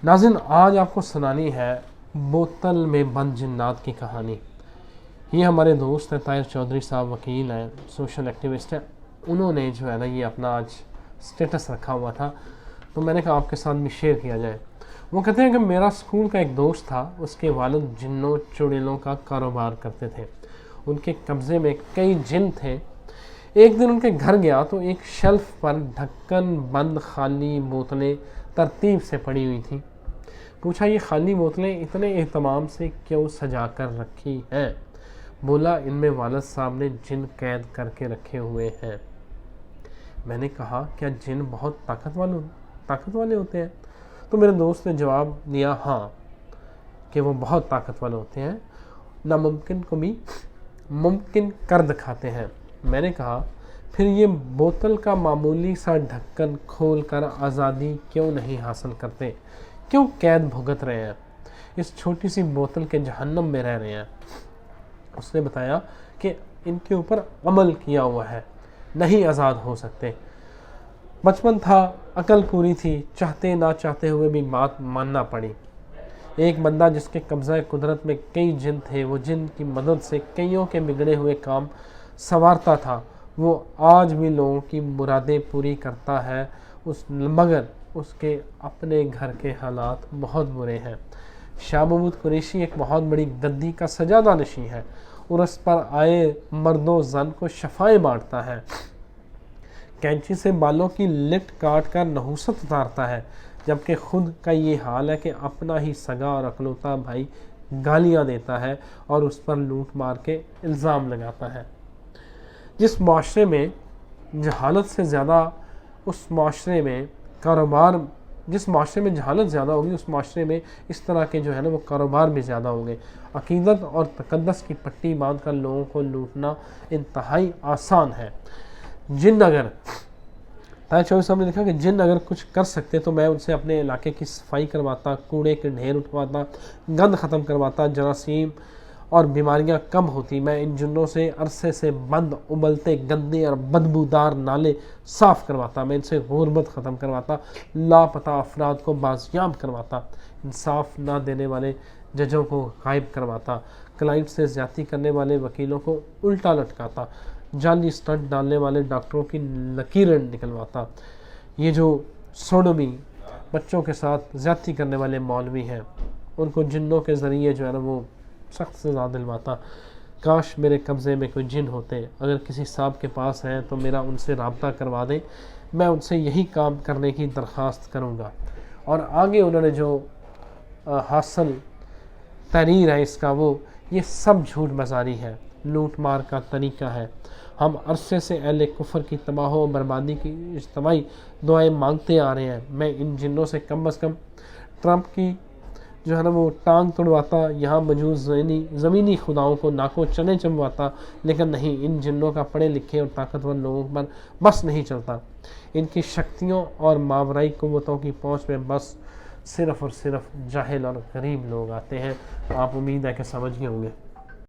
नाज़रीन, आज आपको सुनानी है बोतल में बंद जिन्नात की कहानी। ये हमारे दोस्त हैं ताहिर चौधरी साहब, वकील हैं, सोशल एक्टिविस्ट हैं। उन्होंने जो है ना ये अपना आज स्टेटस रखा हुआ था, तो मैंने कहा आपके साथ भी शेयर किया जाए। वो कहते हैं कि मेरा स्कूल का एक दोस्त था, उसके वालिद जिन्नों चुड़ैलों का कारोबार करते थे। उनके कब्ज़े में कई जिन थे। एक दिन उनके घर गया तो एक शेल्फ पर ढक्कन बंद खाली बोतलें तरतीब से पड़ी हुई थी। पूछा, ये खाली बोतलें इतने एहतमाम से क्यों सजा कर रखी हैं? बोला, इनमें वालिद साहब ने जिन कैद करके रखे हुए हैं। मैंने कहा, क्या जिन बहुत ताकत वाले होते हैं? तो मेरे दोस्त ने जवाब दिया, हाँ, कि वो बहुत ताकत वाले होते हैं, नामुमकिन को भी मुमकिन कर दिखाते हैं। मैंने कहा, फिर ये बोतल का मामूली सा ढक्कन खोल कर आज़ादी क्यों नहीं हासिल करते? क्यों कैद भुगत रहे हैं? इस छोटी सी बोतल के जहन्नम में रह रहे हैं। उसने बताया कि इनके ऊपर अमल किया हुआ है, नहीं आज़ाद हो सकते। बचपन था, अकल पूरी थी, चाहते ना चाहते हुए भी बात मानना पड़ी। एक बंदा जिसके कब्ज़ा कुदरत में कई जिन थे, वो जिन की मदद से कईयों के बिगड़े हुए काम संवारता था, वो आज भी लोगों की मुरादें पूरी करता है। मगर उसके अपने घर के हालात बहुत बुरे हैं। शाह महमूद कुरैशी एक बहुत बड़ी गद्दी का सजादा नशी है और उस पर आए मर्दों जन को शफाएं बांटता है। कैंची से बालों की लिट काट कर नहुसत उतारता है, जबकि खुद का ये हाल है कि अपना ही सगा और अकलौता भाई गालियां देता है और उस पर लूट मार के इल्ज़ाम लगाता है। जिस माशरे में जहालत से ज़्यादा उस माशरे में कारोबार जिस माशरे में जहालत ज़्यादा होगी, उस माशरे में इस तरह के जो है ना वो कारोबार भी ज़्यादा होंगे। अकीदत और तकद्दस की पट्टी बांध कर लोगों को लूटना इंतहाई आसान है। जिन अगर ताहिर चौधरी साहब ने लिखा कि जिन अगर कुछ कर सकते तो मैं उनसे अपने इलाके की सफाई करवाता, कूड़े के ढेर उठवाता, गंद ख़त्म करवाता, जरासीम और बीमारियां कम होती। मैं इन जिन्नों से अरसे से बंद उबलते गंदे और बदबूदार नाले साफ़ करवाता। मैं इनसे गुर्बत ख़त्म करवाता, लापता अफराद को बाजियाब करवाता, इंसाफ ना देने वाले जजों को गायब करवाता, क्लाइंट से ज़्यादती करने वाले वकीलों को उल्टा लटकाता, जाली स्टंट डालने वाले डॉक्टरों की लकीरें निकलवाता। ये जो सोडोमी बच्चों के साथ ज़्यादती करने वाले मौलवी हैं, उनको जिन्नों के ज़रिए जो है ना वो सख्त सज़ा दिलवाता। काश मेरे कब्ज़े में कोई जिन होते। अगर किसी साहब के पास हैं तो मेरा उनसे रब्ता करवा दें, मैं उनसे यही काम करने की दरख्वास्त करूँगा। और आगे उन्होंने जो हासिल तहरीर है इसका, वो ये सब झूठ बाज़ारी है, लूट मार का तरीका है। हम अरसे से अहले कुफर की तबाह और बर्बादी की इज्तिमाई दुआएं मांगते आ रहे हैं। मैं इन जिन्नों से कम अज़ कम ट्रंप की जो है ना वो टांग तोड़वाता, यहाँ मौजूद ज़मीनी खुदाओं को नाको चने चमवाता, लेकिन नहीं, इन जिन्नों का पढ़े लिखे और ताकतवर लोगों पर बस नहीं चलता। इनकी शक्तियों और मावराई क़ुव्वतों की पहुँच में बस सिर्फ़ और सिर्फ जाहिल और गरीब लोग आते हैं। आप उम्मीद है कि समझ गए होंगे।